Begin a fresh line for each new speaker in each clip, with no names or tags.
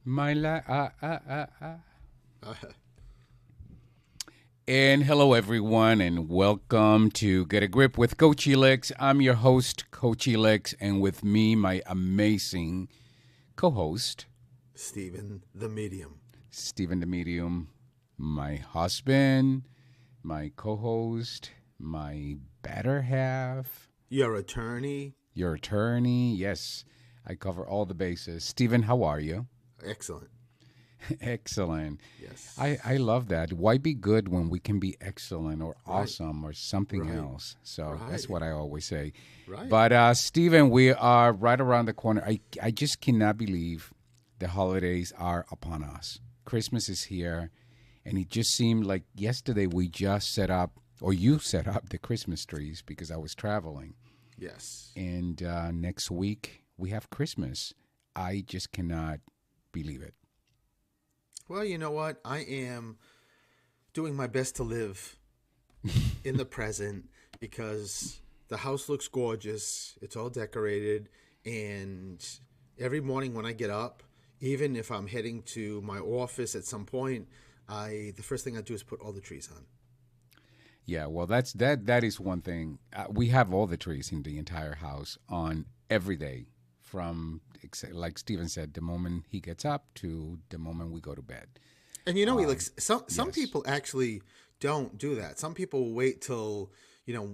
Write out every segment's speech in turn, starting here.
My And hello, everyone, and welcome to Get a Grip with Coach Elix. I'm your host, Coach Elix, and with me, my amazing co-host,
Stephen, the medium.
Stephen the Medium, my husband, my co-host, my better half,
Your attorney.
your attorney. Yes, I cover all the bases. Stephen, how are you?
Excellent.
Excellent.
Yes.
I love that. Why be good when we can be excellent or
Right.
awesome or something
Right.
else? So that's
Right.
what I always say.
Right.
But Stephen, we are right around the corner. I just cannot believe the holidays are upon us. Christmas is here, and it just seemed like yesterday we just set up, or you set up the Christmas trees because I was traveling.
Yes.
And next week we have Christmas. I just cannot believe it.
Well, you know what? I am doing my best to live in the present because the house looks gorgeous. It's all decorated. And every morning when I get up, even if I'm heading to my office at some point, the first thing I do is put all the trees on.
Yeah, well, that is one thing. We have all the trees in the entire house on every day, from like Steven said, the moment he gets up to the moment we go to bed.
And Elix, some
Yes.
people actually don't do that. Some people wait till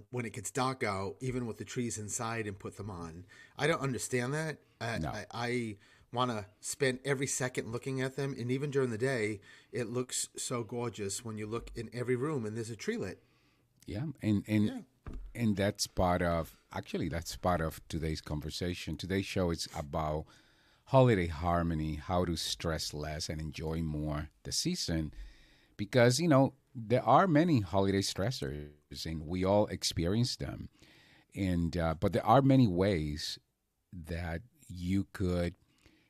when it gets dark out, even with the trees inside, and put them on. I don't understand that.
No.
I want to spend every second looking at them, and even during the day, it looks so gorgeous when you look in every room and there's a tree lit.
Yeah, and
Yeah.
and that's part of that's part of today's conversation. Today's show is about holiday harmony, how to stress less and enjoy more the season, because there are many holiday stressors and we all experience them, and but there are many ways that you could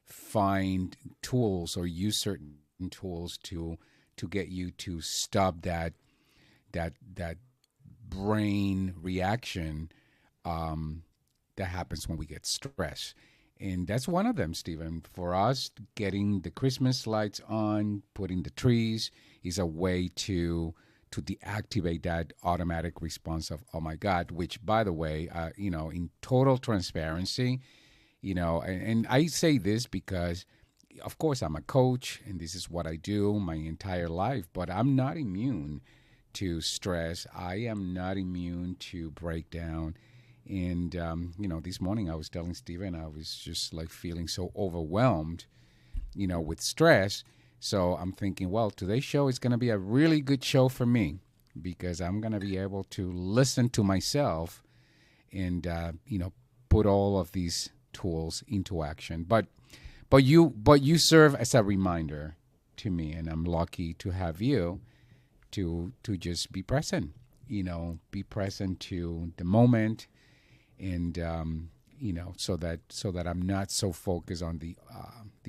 find tools or use certain tools to get you to stop that brain reaction that happens when we get stressed. And that's one of them, Stephen. For us, getting the Christmas lights on, putting the trees is a way to deactivate that automatic response of oh my God. Which, by the way, in total transparency, and I say this because, of course, I'm a coach, and this is what I do my entire life. But I'm not immune to stress. I am not immune to breakdown. And, this morning I was telling Steven I was just like feeling so overwhelmed, with stress. So I'm thinking, well, today's show is going to be a really good show for me because I'm going to be able to listen to myself and, put all of these tools into action. But you serve as a reminder to me, and I'm lucky to have you to just be present, be present to the moment, and so that I'm not so focused on the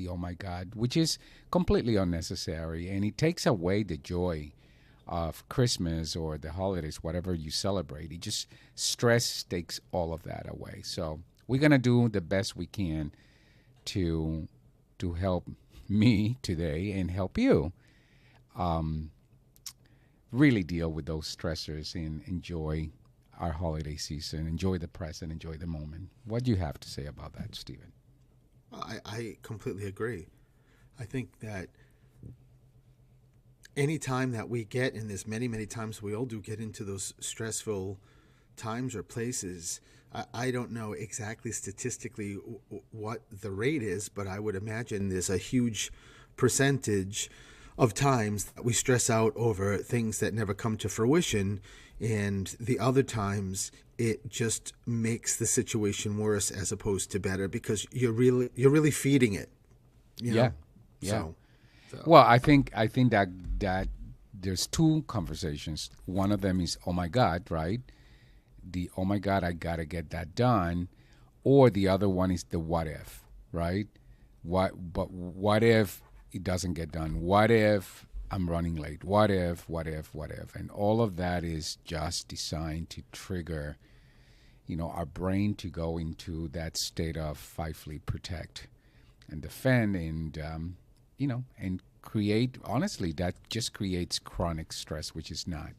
oh my God, which is completely unnecessary, and it takes away the joy of Christmas or the holidays, whatever you celebrate. It just stress takes all of that away. So we're gonna do the best we can to help me today and help you really deal with those stressors and enjoy our holiday season, enjoy the present, enjoy the moment. What do you have to say about that, Stephen?
Well, I completely agree. I think that any time that we get, and there's many, many times we all do get into those stressful times or places, I don't know exactly statistically what the rate is, but I would imagine there's a huge percentage of times that we stress out over things that never come to fruition, and the other times it just makes the situation worse as opposed to better because you're really feeding it, you
Yeah,
know.
yeah.
So
Well, I think that there's two conversations. One of them is oh my God, right? The oh my God, I gotta get that done, or the other one is the what if, right? What if it doesn't get done? What if I'm running late? What if? And all of that is just designed to trigger, our brain to go into that state of fight, flee, protect, and defend. And and create, honestly, that just creates chronic stress, which is not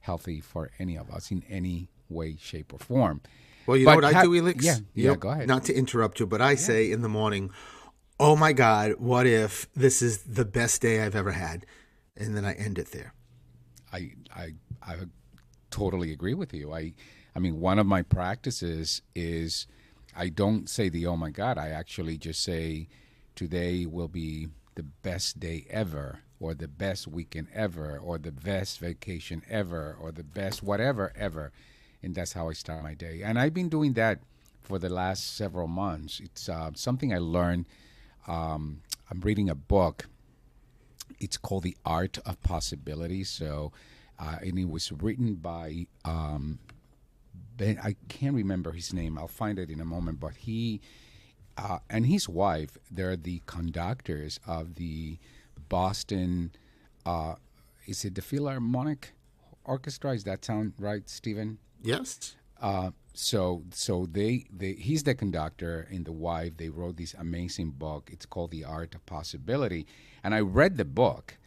healthy for any of us in any way, shape, or form.
Well, you know
But
what I do, Elix?
yeah, go ahead.
Not to interrupt you, but I say in the morning, oh my God, what if this is the best day I've ever had? And then I end it there.
I totally agree with you. I mean, one of my practices is I don't say the oh my God. I actually just say today will be the best day ever, or the best weekend ever, or the best vacation ever, or the best whatever ever. And that's how I start my day. And I've been doing that for the last several months. It's something I learned. I'm reading a book. It's called The Art of Possibility. So, and it was written by Ben. I can't remember his name. I'll find it in a moment. But he and his wife, they're the conductors of the Boston. Is it the Philharmonic Orchestra? Does that sound right, Stephen?
Yes.
So they he's the conductor, and the wife, they wrote this amazing book. It's called The Art of Possibility, and I read the book,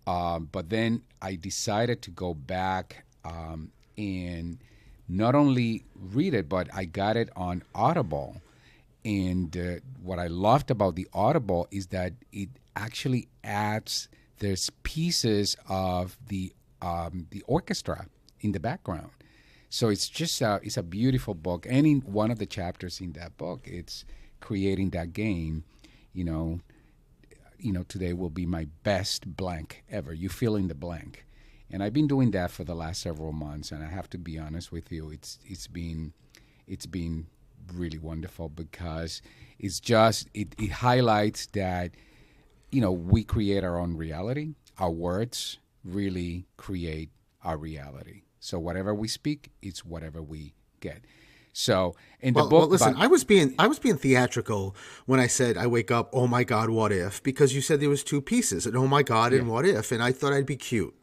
but then I decided to go back and not only read it, but I got it on Audible. And what I loved about the Audible is that it actually adds, there's pieces of the orchestra in the background. So it's just it's a beautiful book. And in one of the chapters in that book, it's creating that game. Today will be my best blank ever. You fill in the blank, and I've been doing that for the last several months. And I have to be honest with you, it's been really wonderful, because it's just it highlights that we create our own reality. Our words really create our reality. So whatever we speak, it's whatever we get. So in the book,
well, listen, I was being theatrical when I said I wake up, oh my God, what if? Because you said there was two pieces, and oh my God, and what if? And I thought I'd be cute.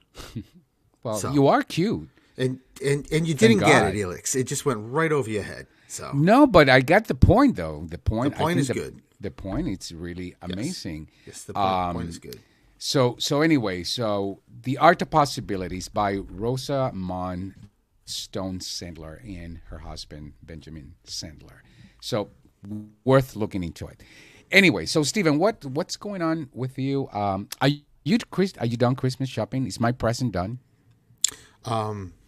Well, you are cute,
and you didn't get it, Elix. It just went right over your head. So
no, but I got the point, though. The point
is good.
The point, it's really amazing.
Yes, the point is good.
So anyway, The Art of Possibilities by Rosamond Stone Sandler and her husband, Benjamin Sandler. So worth looking into it. Anyway, so Stephen, what's going on with you? Are you done Christmas shopping? Is my present done?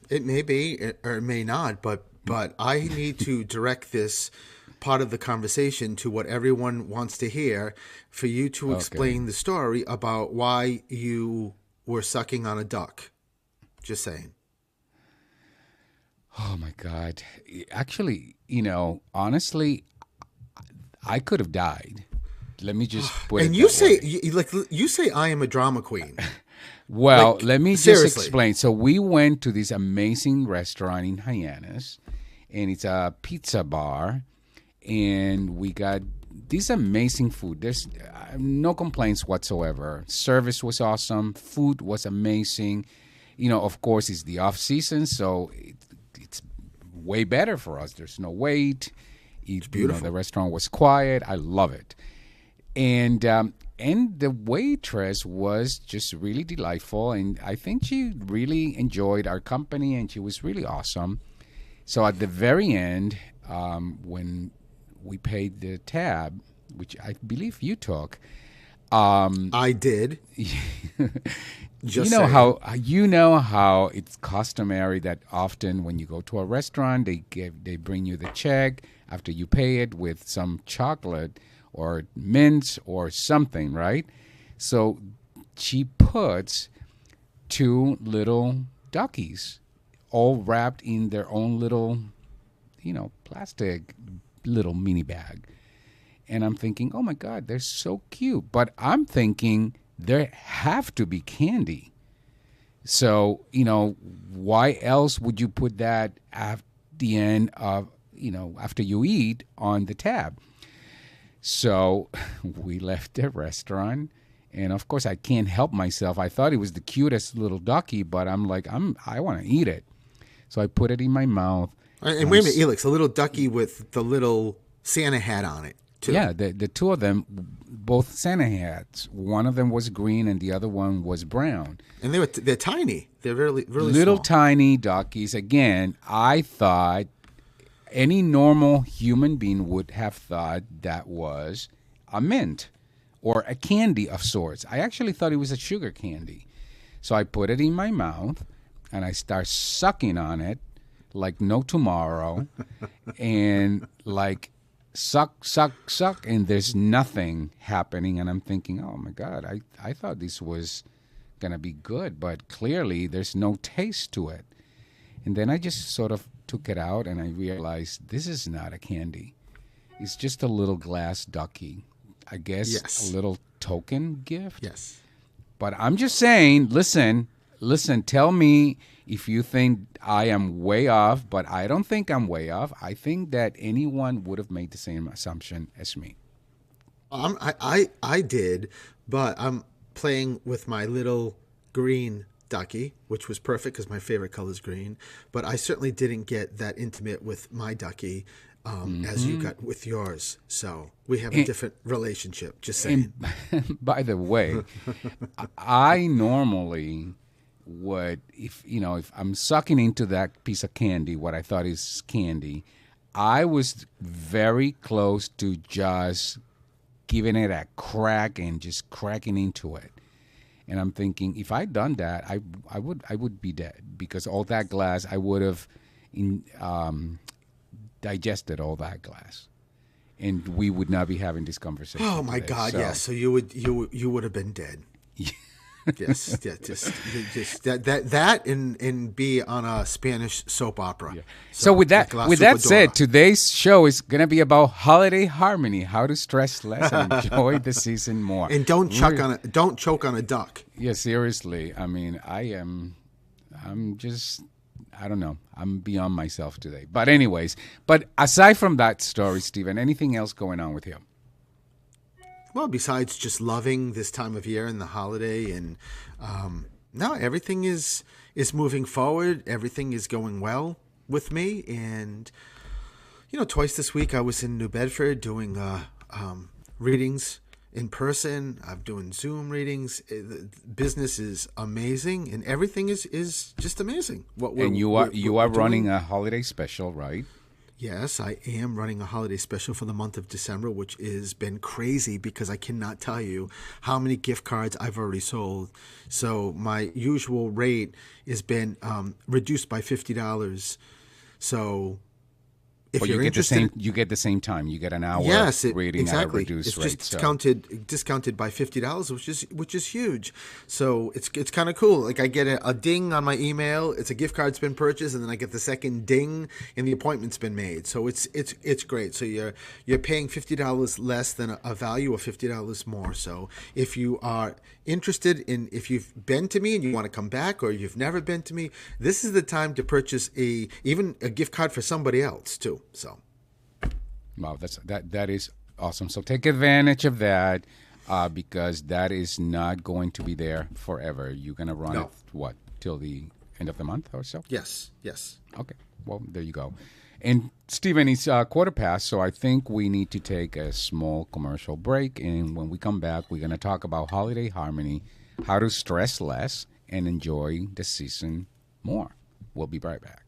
It may be or it may not, but I need to direct this part of the conversation to what everyone wants to hear, for you to explain the story about why you were sucking on a duck. Just saying.
Oh my God. Actually, honestly, I could have died. Let me just put it.
And you say I am a drama queen.
Well, let me
seriously.
just explain. So we went to this amazing restaurant in Hyannis, and it's a pizza bar, and we got this amazing food. There's no complaints whatsoever. Service was awesome. Food was amazing. Of course, it's the off season, so it's way better for us. There's no wait.
It's beautiful.
The restaurant was quiet. I love it. And the waitress was just really delightful, and I think she really enjoyed our company, and she was really awesome. So at the very end, when we paid the tab, which I believe you took,
I did.
You know how it's customary that often when you go to a restaurant, they bring you the check after you pay it with some chocolate or mints or something, right? So she puts two little duckies, all wrapped in their own little, plastic little mini bag. And I'm thinking, oh my God, they're so cute. But I'm thinking there have to be candy. So, why else would you put that at the end of, after you eat on the tab? So we left the restaurant, and of course I can't help myself. I thought it was the cutest little ducky, but I'm like, I want to eat it. So I put it in my mouth.
And wait a minute, Elix, a little ducky with the little Santa hat on it, too.
Yeah, the two of them, both Santa hats. One of them was green and the other one was brown.
And they're tiny. They're really
Little
small.
tiny duckies. Again, I thought any normal human being would have thought that was a mint or a candy of sorts. I actually thought it was a sugar candy. So I put it in my mouth and I start sucking on it like no tomorrow and like suck, suck, suck, and there's nothing happening. And I'm thinking, oh my God, I thought this was going to be good, but clearly there's no taste to it. And then I just sort of took it out and I realized this is not a candy. It's just a little glass ducky. I guess
Yes.
a little token gift.
Yes.
But I'm just saying, listen, tell me if you think I am way off, but I don't think I'm way off. I think that anyone would have made the same assumption as me.
I did, but I'm playing with my little green ducky, which was perfect because my favorite color is green. But I certainly didn't get that intimate with my ducky as you got with yours. So we have a different relationship. Just saying.
And by the way, I normally would, if I'm sucking into that piece of candy, what I thought is candy, I was very close to just giving it a crack and just cracking into it. And I'm thinking, if I'd done that, I would be dead because all that glass, I would have digested all that glass, and we would not be having this conversation.
Oh my
today.
God!
So,
Yes. So you would have been dead. Yes. Yeah. Just that and be on a Spanish soap opera.
yeah. So with that
La
said,
Superadora.
today's show is going to be about holiday harmony, how to stress less and enjoy the season more.
And don't choke on a duck.
Yeah, seriously. I mean, I don't know. I'm beyond myself today. But anyways, aside from that story, Stephen, anything else going on with you?
Well, besides just loving this time of year and the holiday, and no, everything is moving forward. Everything is going well with me, and twice this week I was in New Bedford doing readings in person. I'm doing Zoom readings. The business is amazing, and everything is just amazing.
And you are running a holiday special, right?
Yes, I am running a holiday special for the month of December, which has been crazy because I cannot tell you how many gift cards I've already sold. So my usual rate has been reduced by $50. So if
But
you're
you get
interested,
you get the same time. You get an hour reading
exactly.
at a reduced
It's
rate.
just discounted by $50, which is huge. So it's kind of cool. Like I get a ding on my email. It's a gift card's been purchased, and then I get the second ding, and the appointment's been made. So it's great. So you're paying $50 less than a value of $50 more. So if you are interested in, if you've been to me and you want to come back, or you've never been to me, this is the time to purchase even a gift card for somebody else too. So,
Wow, that is awesome. So take advantage of that because that is not going to be there forever. You're gonna run it till the end of the month or so.
yes.
Okay. Well, there you go. And Stephen, it's 1:15, so I think we need to take a small commercial break. And when we come back, we're gonna talk about holiday harmony, how to stress less and enjoy the season more. We'll be right back.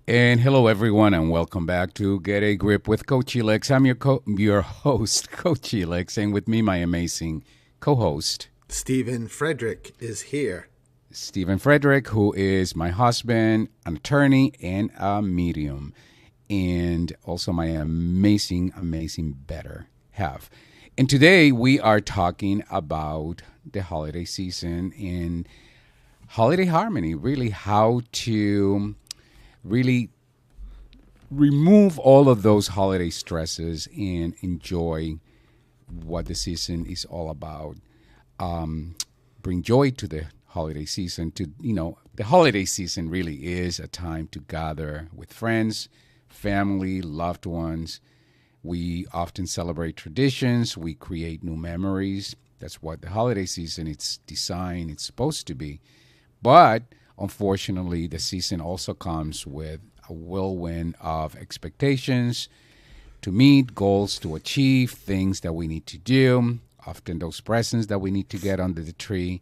And hello, everyone, and welcome back to Get a Grip with Coach Elix. I'm your host, Coach Elix, and with me, my amazing co-host,
Stephen Frederick is here.
Stephen Frederick, who is my husband, an attorney, and a medium, and also my amazing better half. And today we are talking about the holiday season and holiday harmony, really how to really remove all of those holiday stresses and enjoy what the season is all about. Bring joy to the holiday season. The holiday season really is a time to gather with friends, family, loved ones. We often celebrate traditions. We create new memories. That's what the holiday season it's designed. It's supposed to be. But unfortunately, the season also comes with a whirlwind of expectations to meet, goals to achieve, things that we need to do, often those presents that we need to get under the tree,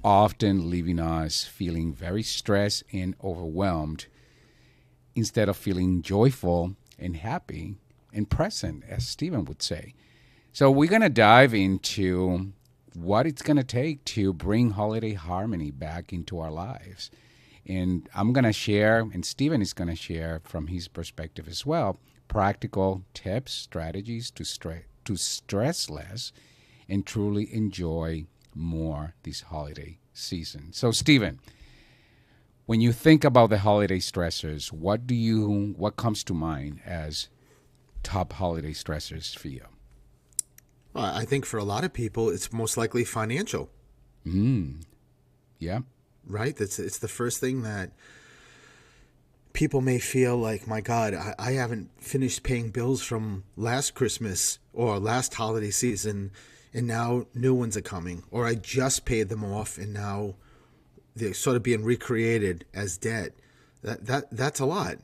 often leaving us feeling very stressed and overwhelmed instead of feeling joyful and happy and present, as Stephen would say. So we're going to dive into what it's going to take to bring holiday harmony back into our lives. And I'm going to share, and Stephen is going to share from his perspective as well, practical tips, strategies to stress less and truly enjoy more this holiday season. So, Stephen, when you think about the holiday stressors, what comes to mind as top holiday stressors for you?
Well, I think for a lot of people, it's most likely financial.
Yeah.
Right? It's the first thing that people may feel like, my God, I haven't finished paying bills from last Christmas or last holiday season, and now new ones are coming. Or I just paid them off, and now they're sort of being recreated as debt. That's a lot.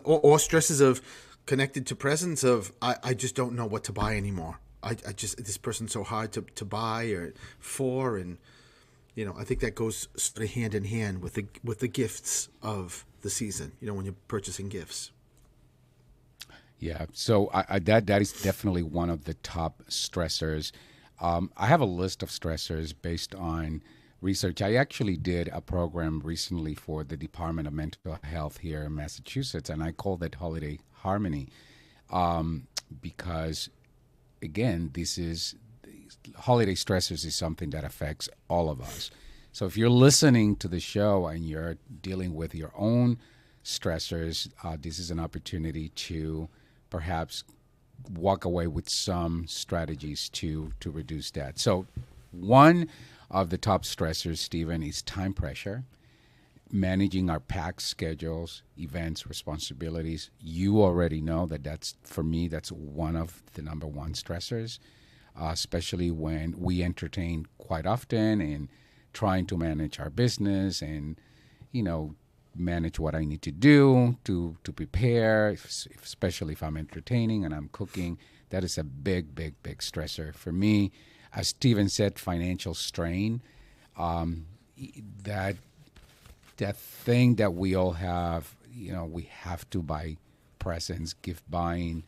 Or stresses of connected to presents of I just don't know what to buy anymore. I just this person's so hard to buy or for, and I think that goes sort of hand in hand with the gifts of the season. When you're purchasing gifts.
Yeah, so that is definitely one of the top stressors. I have a list of stressors based on research. I actually did a program recently for the Department of Mental Health here in Massachusetts, and I called it Holiday Harmony because, again, holiday stressors is something that affects all of us. So if you're listening to the show and you're dealing with your own stressors, this is an opportunity to perhaps walk away with some strategies to reduce that. So one of the top stressors, Stephen, is time pressure, managing our packed schedules, events, responsibilities. You already know that's one of the number one stressors, especially when we entertain quite often and trying to manage our business and, manage what I need to do to prepare, especially if I'm entertaining and I'm cooking. That is a big stressor for me. As Stephen said, financial strain, that thing that we all have, we have to buy presents, gift buying,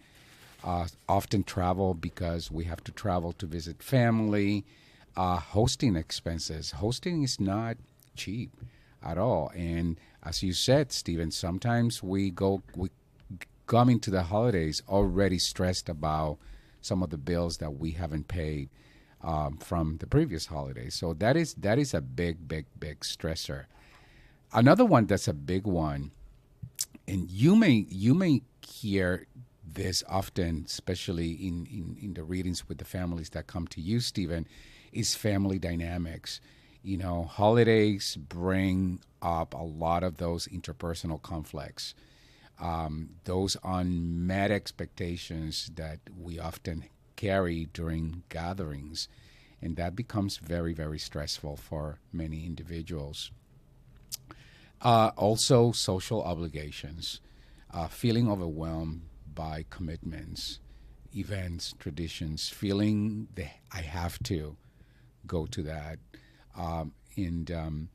often travel because we have to travel to visit family, hosting expenses. Hosting is not cheap at all. And as you said, Stephen, sometimes we come into the holidays already stressed about some of the bills that we haven't paid from the previous holidays. So that is a big stressor. Another one that's a big one, and you may hear this often, especially in the readings with the families that come to you, Stephen, is family dynamics. Holidays bring up a lot of those interpersonal conflicts, those unmet expectations that we often carry during gatherings, and that becomes very, very stressful for many individuals. Also, social obligations, feeling overwhelmed by commitments, events, traditions, feeling that I have to go to that. And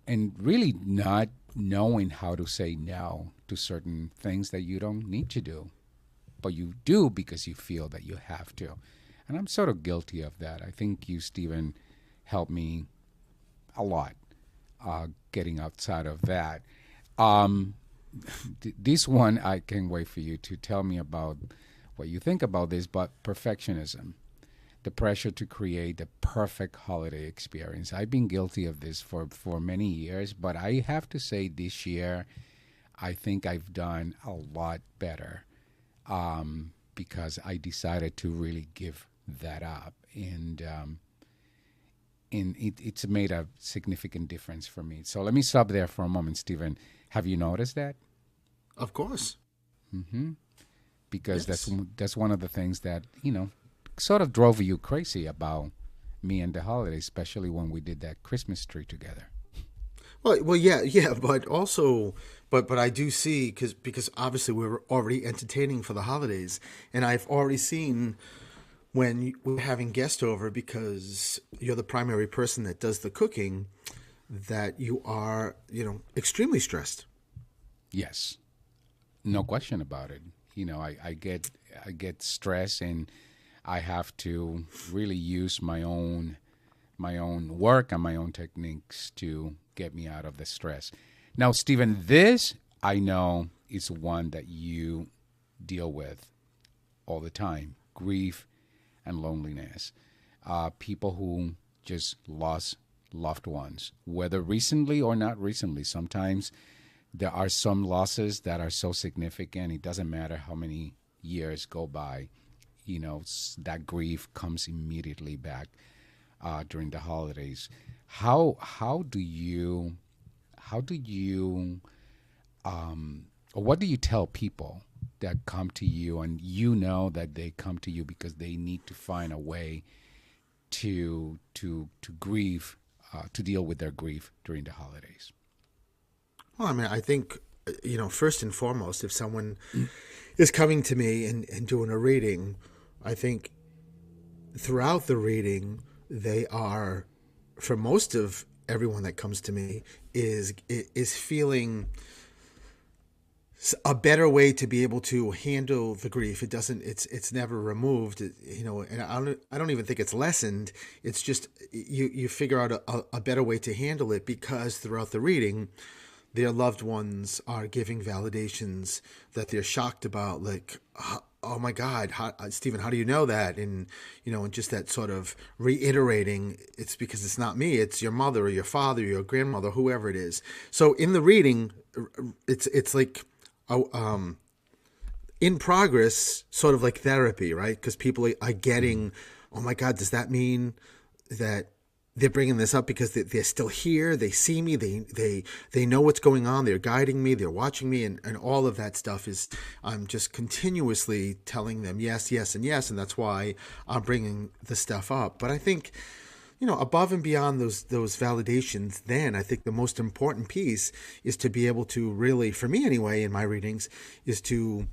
and really not knowing how to say no to certain things that you don't need to do, but you do because you feel that you have to. And I'm sort of guilty of that. I think you, Stephen, helped me a lot getting outside of that. Um, this one, I can't wait for you to tell me about what you think about this, but perfectionism, the pressure to create the perfect holiday experience. I've been guilty of this for many years, but I have to say this year, I think I've done a lot better because I decided to really give that up. And it's made a significant difference for me. So let me stop there for a moment, Stephen. Have you noticed that?
Of course.
Mm-hmm. Because
Yes.
that's one of the things that sort of drove you crazy about me and the holidays, especially when we did that Christmas tree together.
Well, yeah, but also, but I do see because obviously we're already entertaining for the holidays, and I've already seen when we're having guests over because you're the primary person that does the cooking, that you are extremely stressed.
Yes, no question about it. I get stressed, and I have to really use my own work and my own techniques to get me out of the stress. Now, Stephen, this I know is one that you deal with all the time: grief and loneliness. People who just lost loved ones, whether recently or not recently. Sometimes there are some losses that are so significant, it doesn't matter how many years go by. That grief comes immediately back during the holidays. How do you or what do you tell people that come to you, and that they come to you because they need to find a way to grieve, to deal with their grief during the holidays?
Well, I mean, I think first and foremost, if someone is coming to me and doing a reading, I think throughout the reading, they are, for most of everyone that comes to me, is feeling a better way to be able to handle the grief. It's never removed, and I don't even think it's lessened. It's just you figure out a better way to handle it because throughout the reading, their loved ones are giving validations that they're shocked about, like, oh my God, Stephen, how do you know that? And, and just that sort of reiterating, it's because it's not me, it's your mother or your father or your grandmother, whoever it is. So in the reading, it's like in progress, sort of like therapy, right? Because people are getting, oh my God, does that mean that they're bringing this up because they're still here? They see me. They know what's going on. They're guiding me. They're watching me, and all of that stuff is. I'm just continuously telling them yes, yes, and yes, and that's why I'm bringing the stuff up. But I think, above and beyond those validations, then I think the most important piece is to be able to really, for me anyway, in my readings, is to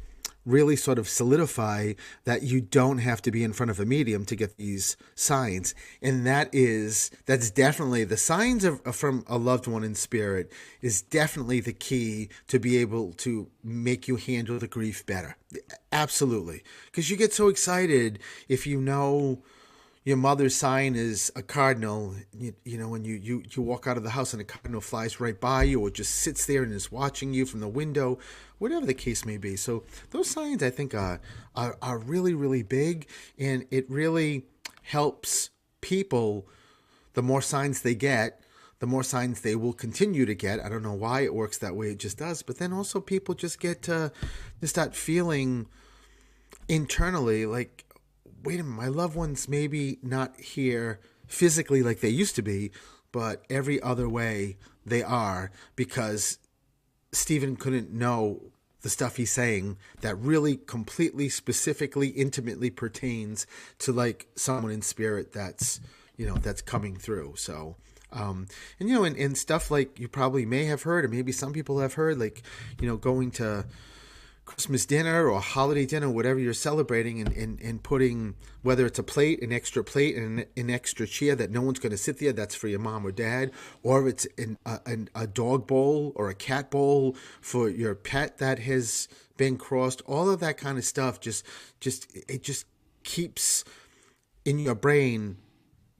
really sort of solidify that you don't have to be in front of a medium to get these signs. And that's definitely the signs from a loved one in spirit is definitely the key to be able to make you handle the grief better. Absolutely. Because you get so excited if your mother's sign is a cardinal, when you walk out of the house and a cardinal flies right by you or just sits there and is watching you from the window, whatever the case may be. So those signs, I think, are really, really big, and it really helps people. The more signs they get, the more signs they will continue to get. I don't know why it works that way. It just does. But then also people just get to start feeling internally like, wait a minute, my loved one's maybe not here physically like they used to be, but every other way they are, because Stephen couldn't know the stuff he's saying that really completely, specifically, intimately pertains to like someone in spirit that's coming through. So, and stuff like you probably may have heard, or maybe some people have heard, like, going to Christmas dinner or holiday dinner, whatever you're celebrating, and putting, whether it's a plate, an extra plate, and an extra chair that no one's going to sit there, that's for your mom or dad, or it's a dog bowl or a cat bowl for your pet that has been crossed. All of that kind of stuff it just keeps in your brain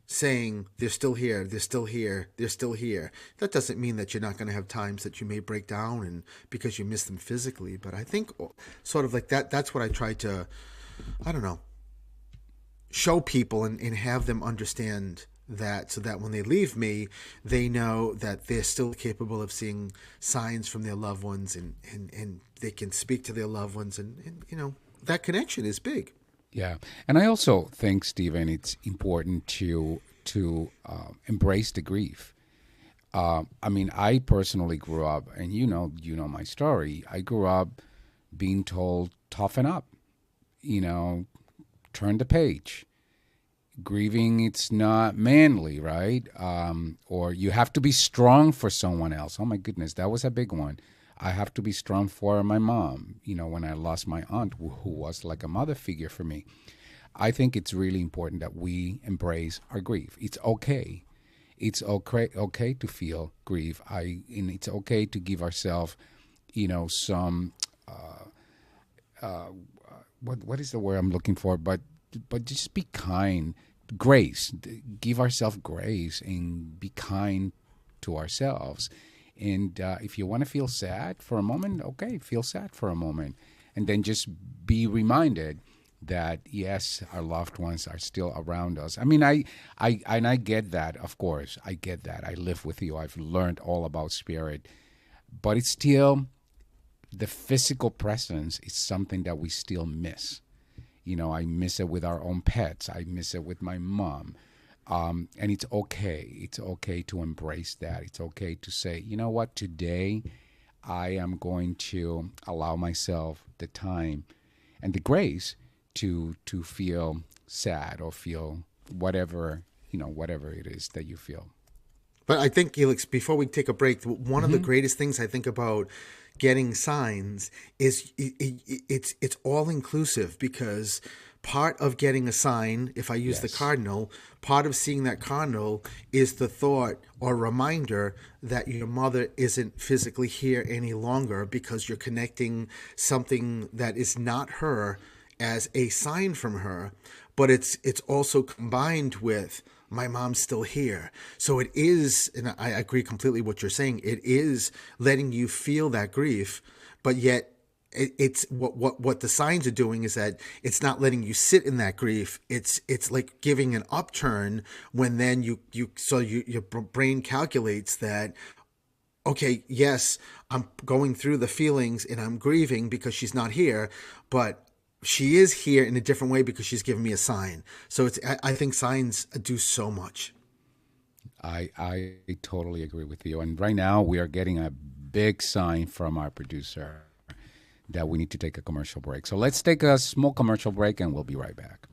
saying they're still here, they're still here, they're still here. That doesn't mean that you're not going to have times that you may break down and because you miss them physically. But I think sort of like that. That's what I try to, I don't know, show people and have them understand that, so that when they leave me, they know that they're still capable of seeing signs from their loved ones, and they can speak to their loved ones, and that connection is big.
Yeah, and I also think, Stephen, it's important to embrace the grief. I mean, I personally grew up, and you know my story. I grew up being told, "Toughen up," you know, turn the page. Grieving, it's not manly, right? Or you have to be strong for someone else. Oh my goodness, that was a big one. I have to be strong for my mom. When I lost my aunt, who was like a mother figure for me. I think it's really important that we embrace our grief. It's okay. It's okay to feel grief. And it's okay to give ourselves, some what is the word I'm looking for? But just be kind, grace. Give ourselves grace and be kind to ourselves. And if you want to feel sad for a moment, okay, feel sad for a moment, and then just be reminded that yes, our loved ones are still around us. I mean, I get that. Of course, I get that. I live with you. I've learned all about spirit, but it's still the physical presence is something that we still miss. I miss it with our own pets. I miss it with my mom. And it's okay. It's okay to embrace that. It's okay to say, you know what, today I am going to allow myself the time and the grace to feel sad or feel whatever it is that you feel.
But I think, Felix, before we take a break, one of the greatest things I think about getting signs is it's all inclusive, because part of getting a sign, if I use the
Yes.
cardinal, part of seeing that cardinal is the thought or reminder that your mother isn't physically here any longer, because you're connecting something that is not her as a sign from her, but it's also combined with my mom's still here. So it is, and I agree completely what you're saying. It is letting you feel that grief, but yet it's what the signs are doing is that it's not letting you sit in that grief. It's like giving an upturn when then your brain calculates that, okay, yes, I'm going through the feelings and I'm grieving because she's not here, but she is here in a different way because she's giving me a sign. So I think signs do so much.
I totally agree with you. And right now we are getting a big sign from our producer that we need to take a commercial break. So let's take a small commercial break and we'll be right back.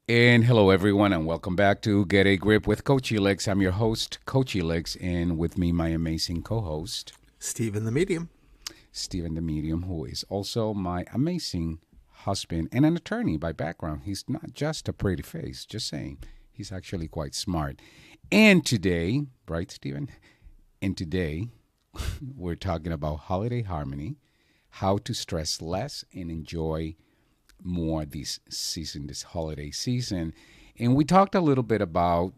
And hello, everyone, and welcome back to Get a Grip with Coach Elix. I'm your host, Coach Elix, and with me, my amazing co host,
Stephen the Medium.
Stephen the Medium, who is also my amazing husband and an attorney by background. He's not just a pretty face, just saying. He's actually quite smart. And today, right, Stephen? And today, we're talking about holiday harmony, how to stress less and enjoy more this season, this holiday season. And we talked a little bit about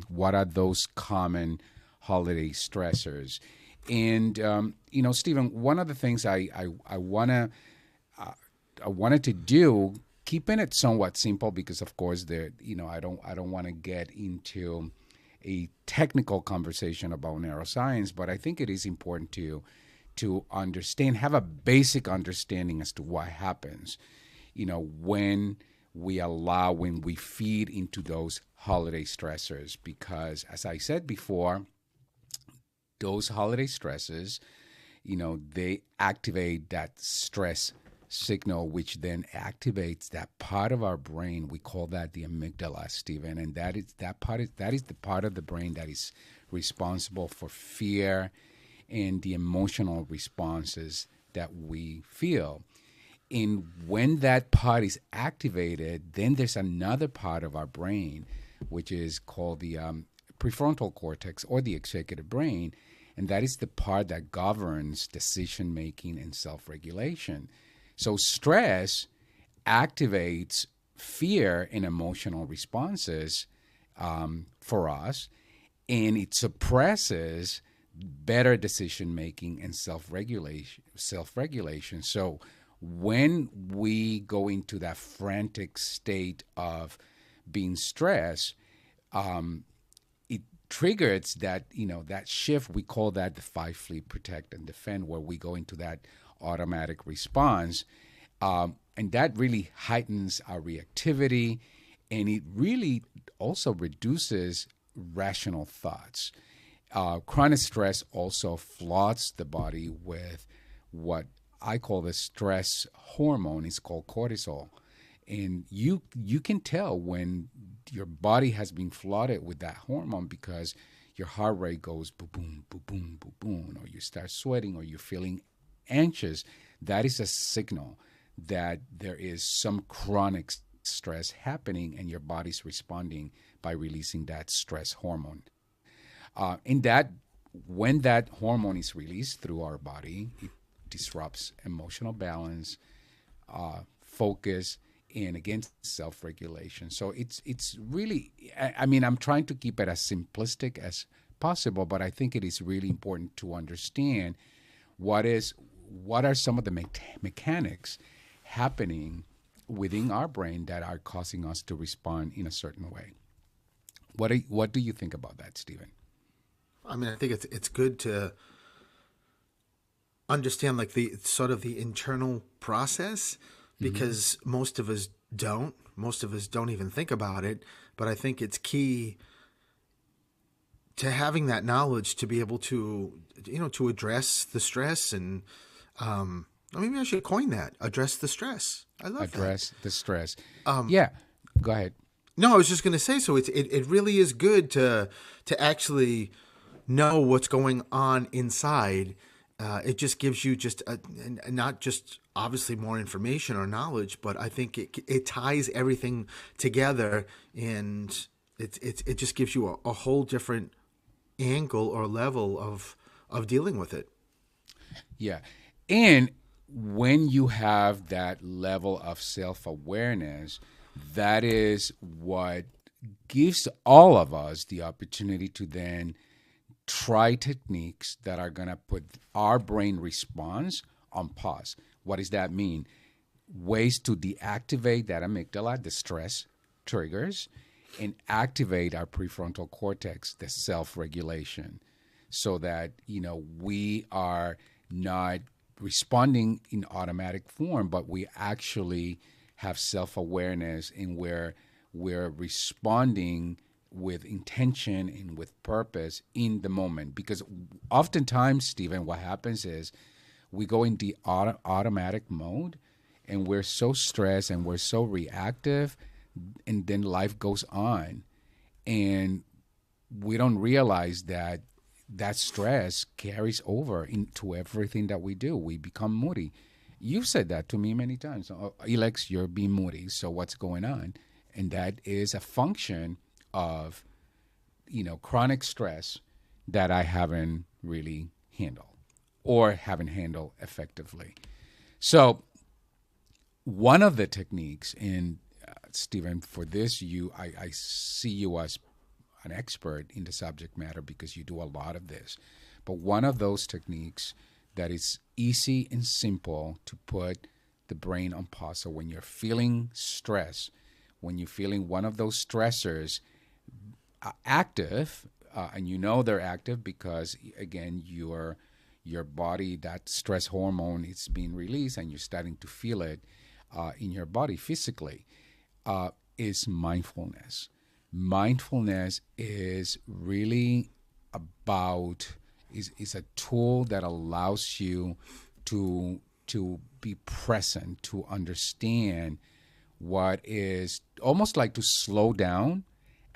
what are those common holiday stressors. And, Stephen, one of the things I wanted to do, keeping it somewhat simple, because of course I don't want to get into a technical conversation about neuroscience, but I think it is important to understand, have a basic understanding as to what happens, when we feed into those holiday stressors, because as I said before, those holiday stresses, they activate that stress signal, which then activates that part of our brain. We call that the amygdala, Stephen, and that is the part of the brain that is responsible for fear and the emotional responses that we feel. And when that part is activated, then there's another part of our brain, which is called the prefrontal cortex or the executive brain, and that is the part that governs decision making and self-regulation. So stress activates fear and emotional responses for us, and it suppresses better decision making and self-regulation. So when we go into that frantic state of being stressed, it triggers that shift. We call that the fight, flee, protect, and defend, where we go into that automatic response, and that really heightens our reactivity, and it really also reduces rational thoughts. Chronic stress also floods the body with what I call the stress hormone. It's called cortisol. And you can tell when your body has been flooded with that hormone, because your heart rate goes boom, boom, boom, boom, boom, boom, or you start sweating, or you're feeling anxious. That is a signal that there is some chronic stress happening, and your body's responding by releasing that stress hormone. And that when that hormone is released through our body, it disrupts emotional balance, focus, and again, self-regulation. So it's really, I'm trying to keep it as simplistic as possible, but I think it is really important to understand what are some of the mechanics happening within our brain that are causing us to respond in a certain way. What do you think about that, Stephen?
I think it's good to understand like the sort of the internal process, because most of us don't even think about it. But I think it's key to having that knowledge to be able to to address the stress. And maybe I should coin that, address the stress. I love
address the stress. Yeah, go ahead.
No, I was just going to say, so it really is good to actually know what's going on inside. It just gives you not just obviously more information or knowledge, but I think it ties everything together, and it just gives you a whole different angle or level of dealing with it.
Yeah, and when you have that level of self-awareness, that is what gives all of us the opportunity to then try techniques that are going to put our brain response on pause. What does that mean? Ways to deactivate that amygdala, the stress triggers, and activate our prefrontal cortex, the self-regulation, so that we are not responding in automatic form, but we actually have self-awareness, and we're responding with intention and with purpose in the moment. Because oftentimes, Stephen, what happens is we go in the automatic mode, and we're so stressed and we're so reactive and then life goes on, and we don't realize that that stress carries over into everything that we do. We become moody. You've said that to me many times. Oh, Elex, you're being moody. So what's going on? And that is a function of, chronic stress that I haven't really handled or haven't handled effectively. So one of the techniques, and Stephen, for this, I see you as an expert in the subject matter because you do a lot of this. But one of those techniques that is easy and simple to put the brain on pause. So when you're feeling stress, when you're feeling one of those stressors active, and they're active because, again, your body, that stress hormone is being released and you're starting to feel it in your body physically, is mindfulness. Mindfulness is really is a tool that allows you to be present, to understand what is almost like to slow down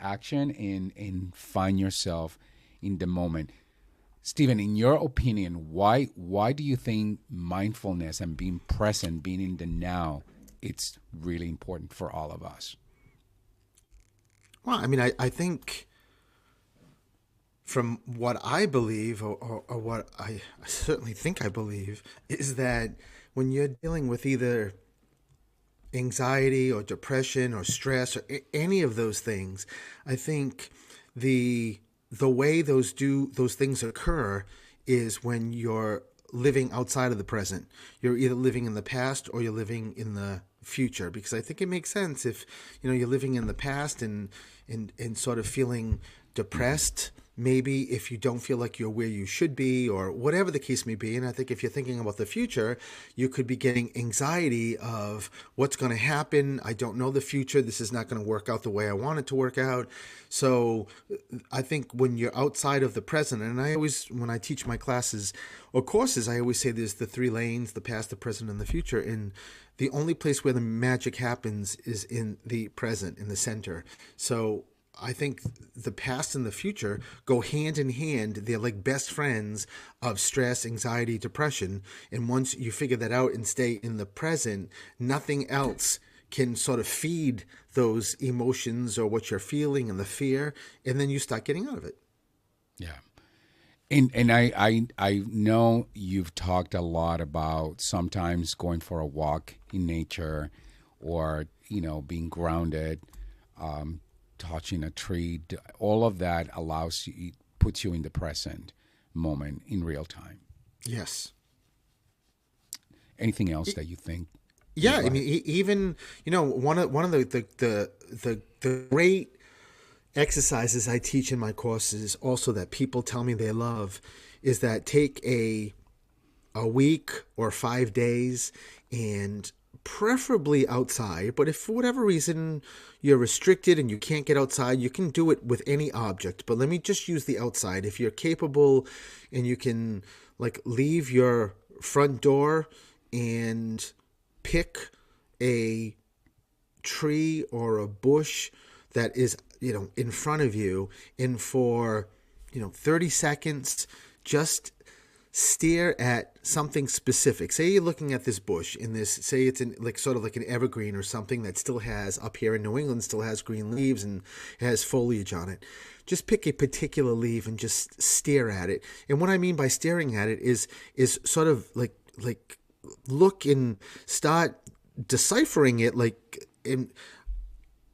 action and find yourself in the moment. Stephen, in your opinion, why do you think mindfulness and being present, being in the now, it's really important for all of us?
Well, I mean, I think from what I believe, or what I certainly think I believe, is that when you're dealing with either anxiety or depression or stress or any of those things, I think the way those things occur is when you're living outside of the present. You're either living in the past or you're living in the future, because I think it makes sense if you're living in the past and sort of feeling depressed, maybe if you don't feel like you're where you should be or whatever the case may be. And I think if you're thinking about the future, you could be getting anxiety of what's going to happen. I don't know the future. This is not going to work out the way I want it to work out. So I think when you're outside of the present, and I always, when I teach my classes or courses, I always say there's the three lanes: the past, the present, and the future. And the only place where the magic happens is in the present, in the center. So I think the past and the future go hand in hand. They're like best friends of stress, anxiety, depression. And once you figure that out and stay in the present, nothing else can sort of feed those emotions or what you're feeling and the fear. And then you start getting out of it.
Yeah. And I know you've talked a lot about sometimes going for a walk in nature or, being grounded, touching a tree. All of that puts you in the present moment in real time.
Yes.
Anything else that you think?
Yeah, I mean, even one of the great exercises I teach in my courses, also that people tell me they love, is that take a week or 5 days, and preferably outside, but if for whatever reason you're restricted and you can't get outside, you can do it with any object. But let me just use the outside. If you're capable and you can leave your front door and pick a tree or a bush that is, in front of you, and for, 30 seconds, just stare at something specific. Say you're looking at this bush say it's sort of like an evergreen or something that still has, up here in New England, still has green leaves and has foliage on it. Just pick a particular leaf and just stare at it. And what I mean by staring at it is sort of like look and start deciphering it.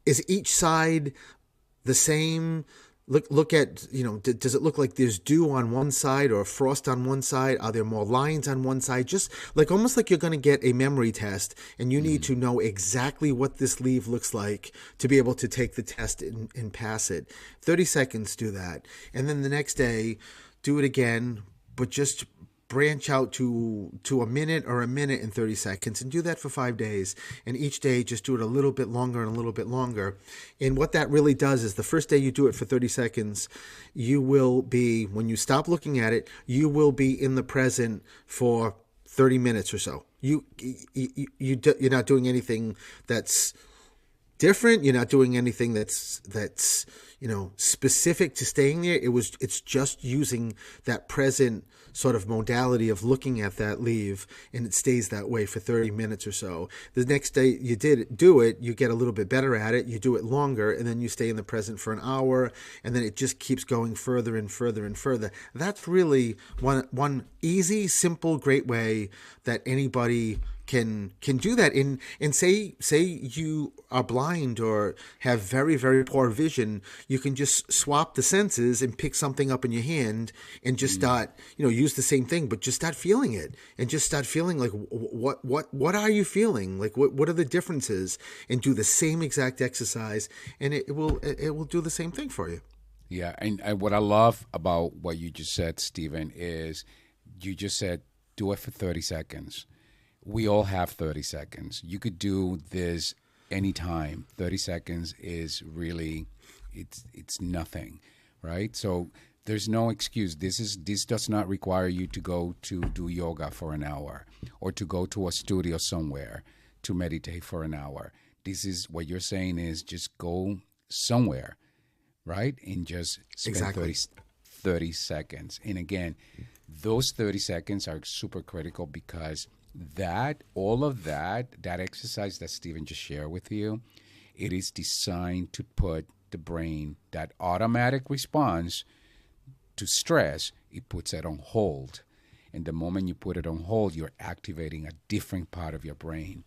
Is each side the same? Look at, does it look like there's dew on one side or frost on one side? Are there more lines on one side? Just almost like you're going to get a memory test, and you need to know exactly what this leaf looks like to be able to take the test and pass it. 30 seconds, do that. And then the next day, do it again, but just branch out to a minute or a minute and 30 seconds, and do that for 5 days. And each day, just do it a little bit longer and a little bit longer. And what that really does is the first day you do it for 30 seconds, you will be, when you stop looking at it, you will be in the present for 30 minutes or so. You're not doing anything that's different. You're not doing anything that's specific to staying there. It's just using that present sort of modality of looking at that leave, and it stays that way for 30 minutes or so. The next day you do it, you get a little bit better at it, you do it longer, and then you stay in the present for an hour, and then it just keeps going further and further and further. That's really one easy, simple, great way that anybody can do that. And say you are blind or have very, very poor vision, you can just swap the senses and pick something up in your hand and just start, use the same thing, but just start feeling it, and just start feeling like what are you feeling, like what are the differences, and do the same exact exercise, and it will do the same thing for you.
Yeah, and what I love about what you just said, Stephen, is you just said do it for 30 seconds. We all have 30 seconds. You could do this anytime. 30 seconds is really, it's nothing, right? So there's no excuse. This does not require you to go to do yoga for an hour or to go to a studio somewhere to meditate for an hour. This is what you're saying is just go somewhere, right? And just spend
Exactly.
30 seconds. And again, those 30 seconds are super critical because all of that exercise that Stephen just shared with you, it is designed to put the brain, that automatic response to stress, it puts it on hold. And the moment you put it on hold, you're activating a different part of your brain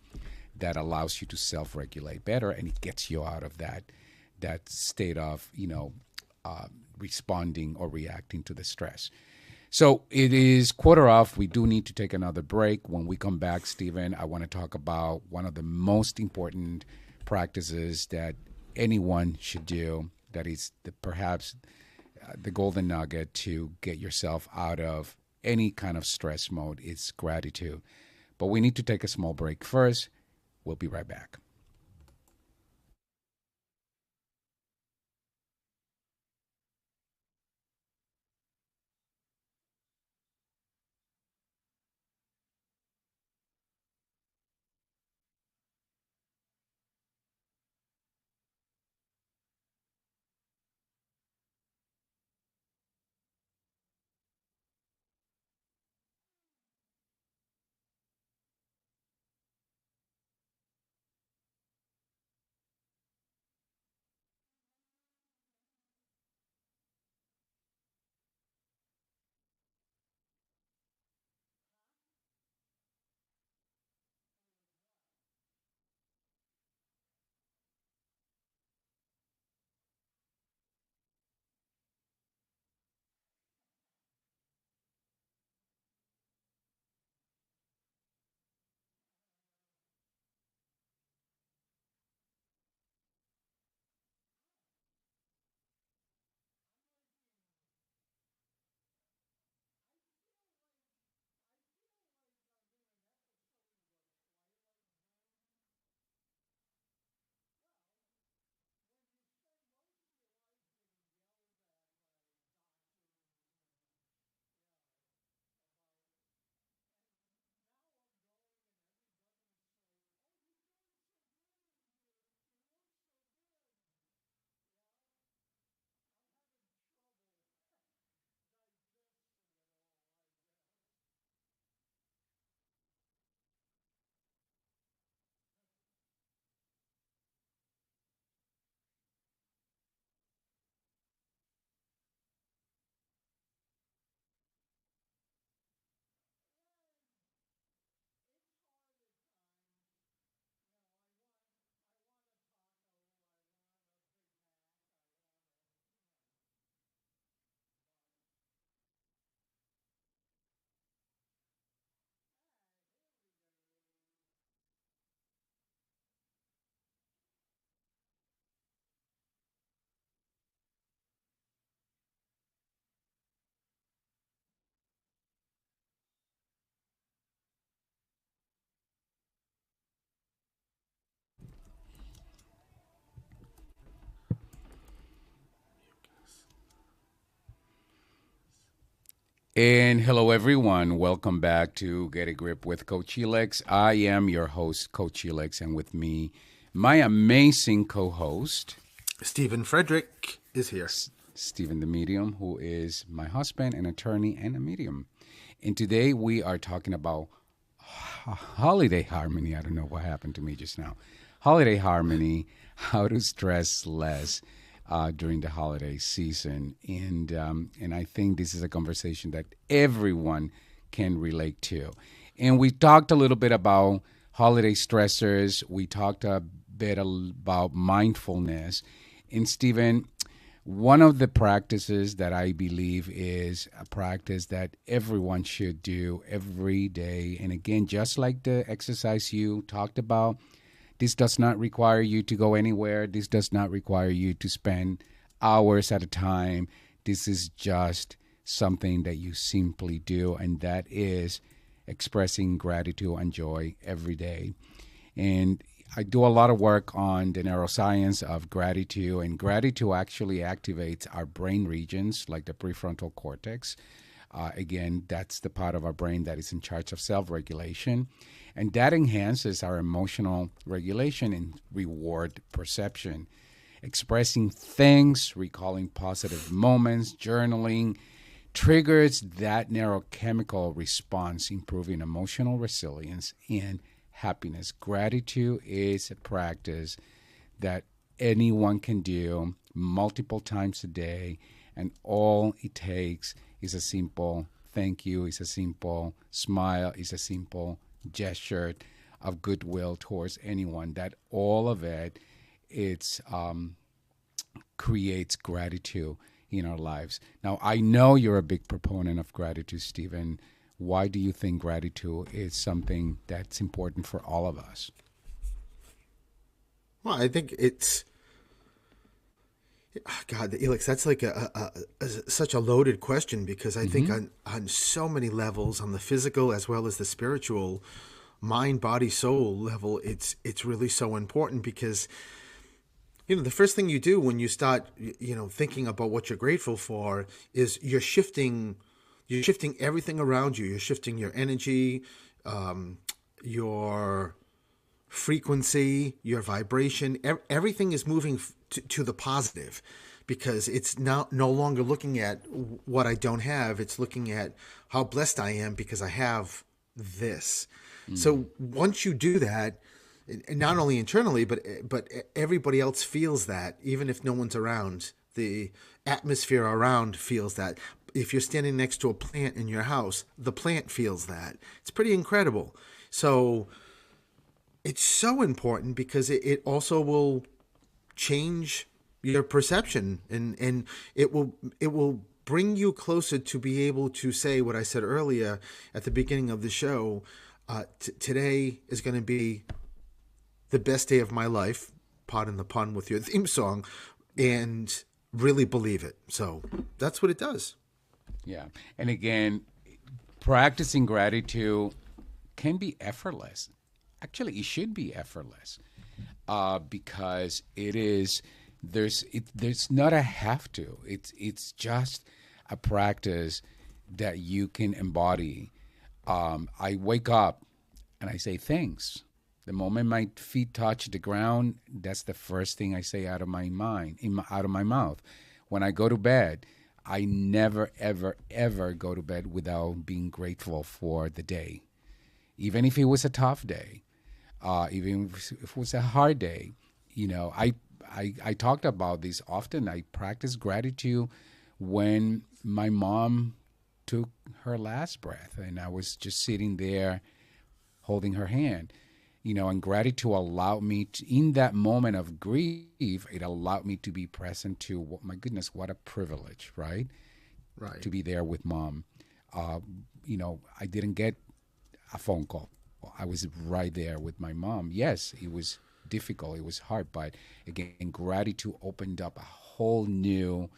that allows you to self-regulate better, and it gets you out of that state of responding or reacting to the stress. So it is quarter off. We do need to take another break. When we come back, Stephen, I want to talk about one of the most important practices that anyone should do. That is perhaps the golden nugget to get yourself out of any kind of stress mode. It's gratitude. But we need to take a small break first. We'll be right back. And hello, everyone. Welcome back to Get a Grip with Coach Helix. I am your host, Coach Helix, and with me, My amazing co-host,
Stephen Frederick is here.
Stephen the Medium, who is my husband, an attorney, and a medium. And today we are talking about holiday harmony. I don't know what happened to me just now. Holiday harmony, how to stress less during the holiday season. And I think this is a conversation that everyone can relate to. And we talked a little bit about holiday stressors. We talked a bit about mindfulness. And Stephen, one of the practices that I believe is a practice that everyone should do every day. And again, just like the exercise you talked about, this does not require you to go anywhere. This does not require you to spend hours at a time. This is just something that you simply do, and that is expressing gratitude and joy every day. And I do a lot of work on the neuroscience of gratitude, and gratitude actually activates our brain regions like the prefrontal cortex. Again, that's the part of our brain that is in charge of self-regulation, and that enhances our emotional regulation and reward perception. Expressing things, recalling positive moments, journaling, triggers that neurochemical response, improving emotional resilience and happiness. Gratitude is a practice that anyone can do multiple times a day, and all it takes is a simple thank you, is a simple smile, is a simple gesture of goodwill towards anyone. That all of it, it's creates gratitude in our lives. Now, I know you're a big proponent of gratitude, Stephen. Why do you think gratitude is something that's important for all of us?
Well, I think it's God, Elix. That's like such a loaded question, because I think on so many levels, on the physical as well as the spiritual, mind, body, soul level, it's really so important, because the first thing you do when you start thinking about what you're grateful for is you're shifting everything around you. You're shifting your energy, your frequency, your vibration. Everything is moving to the positive, because it's now no longer looking at what I don't have. It's looking at how blessed I am because I have this. So once you do that, and not only internally, but everybody else feels that, even if no one's around. The atmosphere around feels that. If you're standing next to a plant in your house, the plant feels that. It's pretty incredible. So it's so important, because it also will change your perception, and it will bring you closer to be able to say what I said earlier at the beginning of the show. Today is going to be the best day of my life, pardon the pun with your theme song, and really believe it. So that's what it does.
Yeah. And again, practicing gratitude can be effortless. Actually, it should be effortless, because there's not a have to. It's just a practice that you can embody. I wake up and I say thanks. The moment my feet touch the ground, that's the first thing I say out of my mind, out of my mouth. When I go to bed, I never, ever, ever go to bed without being grateful for the day. Even if it was a tough day, even if it was a hard day, I talked about this often. I practiced gratitude when my mom took her last breath, and I was just sitting there holding her hand. And gratitude allowed me to, in that moment of grief, it allowed me to be present to, my goodness, what a privilege, right?
Right.
To be there with mom. I didn't get a phone call. I was right there with my mom. Yes, it was difficult. It was hard. But again, gratitude opened up a whole new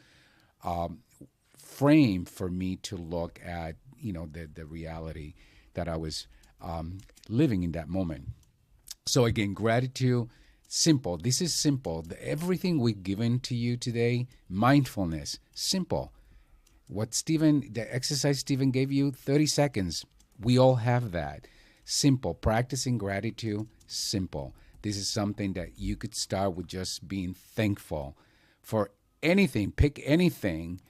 frame for me to look at, the reality that I was living in that moment. So again, gratitude, simple. This is simple. Everything we've given to you today, mindfulness, simple. The exercise Stephen gave you, 30 seconds. We all have that. Simple. Practicing gratitude, simple. This is something that you could start with just being thankful for anything. Pick anything.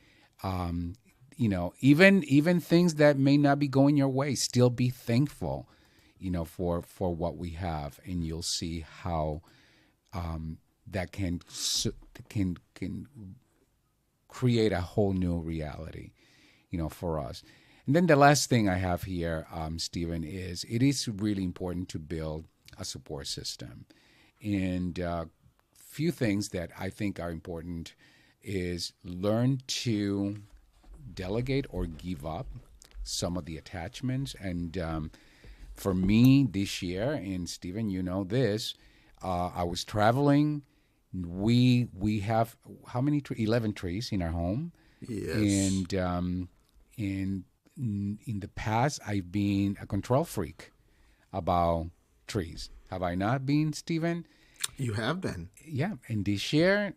Even things that may not be going your way. Still be thankful, for what we have, and you'll see how that can create a whole new reality, for us. And then the last thing I have here, Stephen, is it is really important to build a support system. And few things that I think are important is learn to delegate or give up some of the attachments. And for me this year, and Stephen, this, I was traveling. We have how many 11 trees in our home.
Yes.
And in the past, I've been a control freak about trees. Have I not been, Stephen?
You have been.
Yeah. And this year,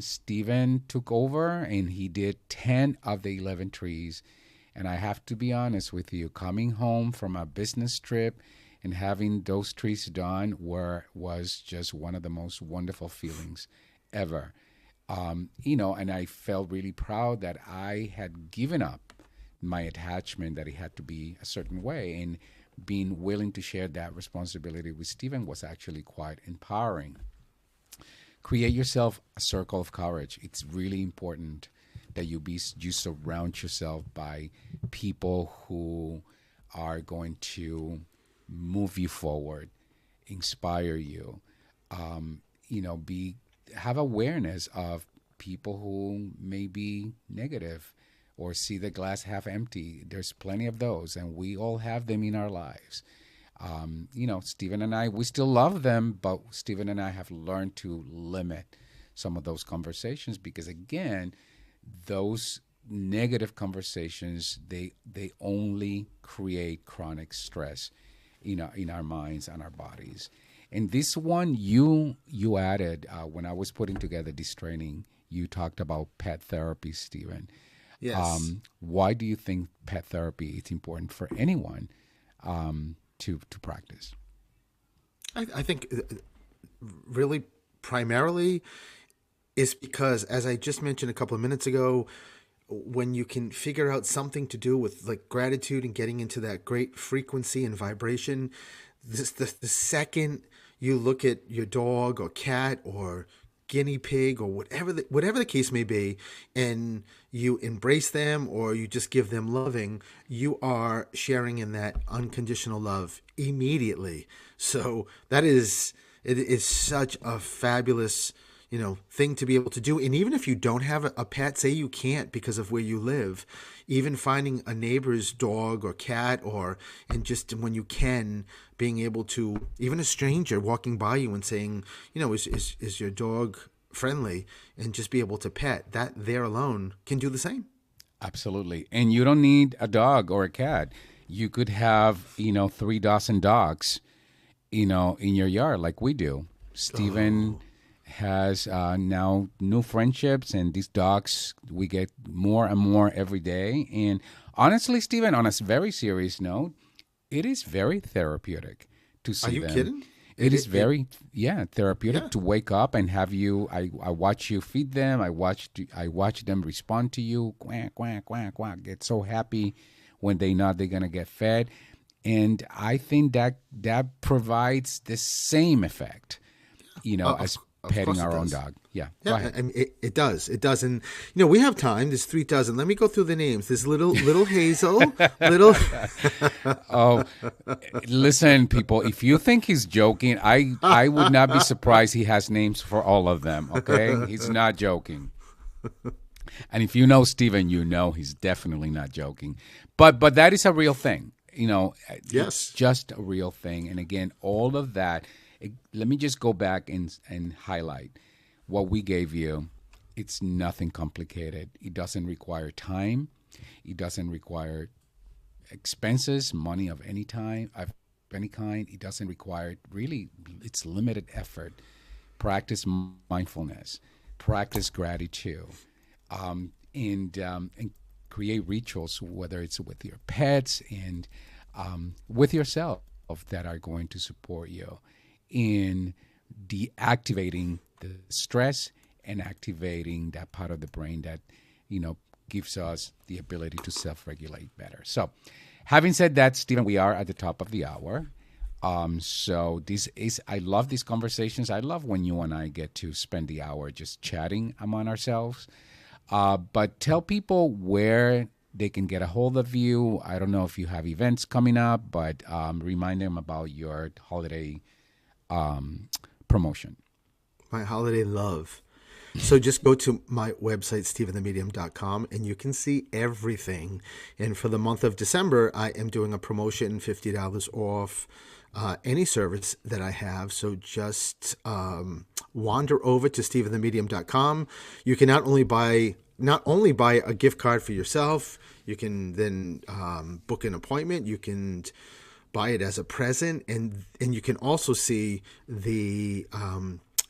Stephen took over and he did 10 of the 11 trees. And I have to be honest with you, coming home from a business trip and having those trees done was just one of the most wonderful feelings ever. And I felt really proud that I had given up my attachment that it had to be a certain way, and being willing to share that responsibility with Stephen was actually quite empowering. Create yourself a circle of courage. It's really important that you surround yourself by people who are going to move you forward, inspire you. Have awareness of people who may be negative or see the glass half empty. There's plenty of those, and we all have them in our lives. Stephen and I, we still love them, but Stephen and I have learned to limit some of those conversations because, again, those negative conversations, they only create chronic stress in our minds and our bodies. And this one you added when I was putting together this training, you talked about pet therapy, Stephen.
Yes.
Why do you think pet therapy is important for anyone to practice?
I think really primarily is because, as I just mentioned a couple of minutes ago, when you can figure out something to do with like gratitude and getting into that great frequency and vibration, the second you look at your dog or cat or guinea pig or whatever the case may be, and you embrace them or you just give them loving, you are sharing in that unconditional love immediately. So it is such a fabulous thing to be able to do. And even if you don't have a pet, say you can't because of where you live, even finding a neighbor's dog or cat, and just when you can, being able to, even a stranger walking by you and saying, is your dog friendly, and just be able to pet, that there alone can do the same.
Absolutely. And you don't need a dog or a cat. You could have, 3 dozen dogs, in your yard like we do. Stephen has now new friendships, and these dogs, we get more and more every day. And honestly, Stephen, on a very serious note, it is very therapeutic to see them.
Are you kidding?
It is very therapeutic to wake up and have you. I watch you feed them. I watch them respond to you. Quack, quack, quack, quack. Get so happy when they know they're gonna get fed, and I think that provides the same effect, as petting our own dog. Yeah. Go ahead.
I mean, it does. It does. And, we have time. There's 3 dozen. Let me go through the names. There's little Hazel, little.
Oh, listen, people, if you think he's joking, I would not be surprised he has names for all of them. Okay. He's not joking. And if you know Stephen, he's definitely not joking. But that is a real thing.
Yes.
It's just a real thing. And again, all of that. Let me just go back and highlight what we gave you. It's nothing complicated. It doesn't require time. It doesn't require expenses, money of any kind. It doesn't require, really, it's limited effort. Practice mindfulness. Practice gratitude. And create rituals, whether it's with your pets and with yourself, that are going to support you. in deactivating the stress and activating that part of the brain that, gives us the ability to self-regulate better. So, having said that, Stephen, we are at the top of the hour. So I love these conversations. I love when you and I get to spend the hour just chatting among ourselves. But tell people where they can get a hold of you. I don't know if you have events coming up, but remind them about your holiday promotion.
My holiday love. So just go to my website, stephenthemedium.com, and you can see everything. And for the month of December, I am doing a promotion, $50 off any service that I have. So just wander over to stephenthemedium.com. You can not only buy a gift card for yourself, you can then book an appointment. You can buy it as a present, and you can also see the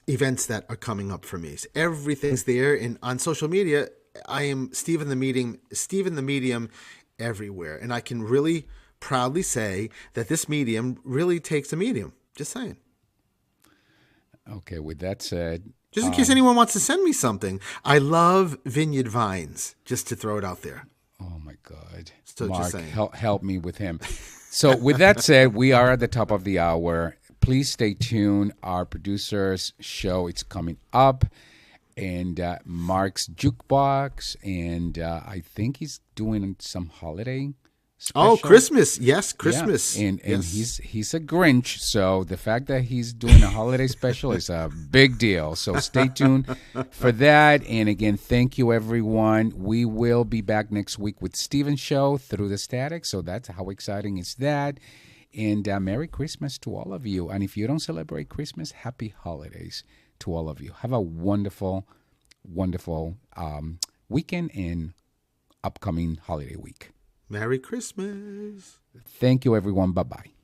events that are coming up for me. So everything's there, and on social media, I am Stephen the Medium everywhere, and I can really proudly say that this medium really takes a medium. Just saying.
Okay, with that said,
just in case anyone wants to send me something, I love vineyard vines. Just to throw it out there.
Oh my God,
So
Mark,
just saying.
help me with him. So with that said, we are at the top of the hour. Please stay tuned. Our producer's show, it's coming up. And Mark's Jukebox. And I think he's doing some holiday special.
Oh, Christmas. Yes, Christmas.
Yeah. And
yes.
he's a Grinch. So the fact that he's doing a holiday special is a big deal. So stay tuned for that. And again, thank you, everyone. We will be back next week with Steven's show, Through the Static. So that's how exciting is that. And Merry Christmas to all of you. And if you don't celebrate Christmas, happy holidays to all of you. Have a wonderful, wonderful weekend and upcoming holiday week.
Merry Christmas.
Thank you, everyone. Bye-bye.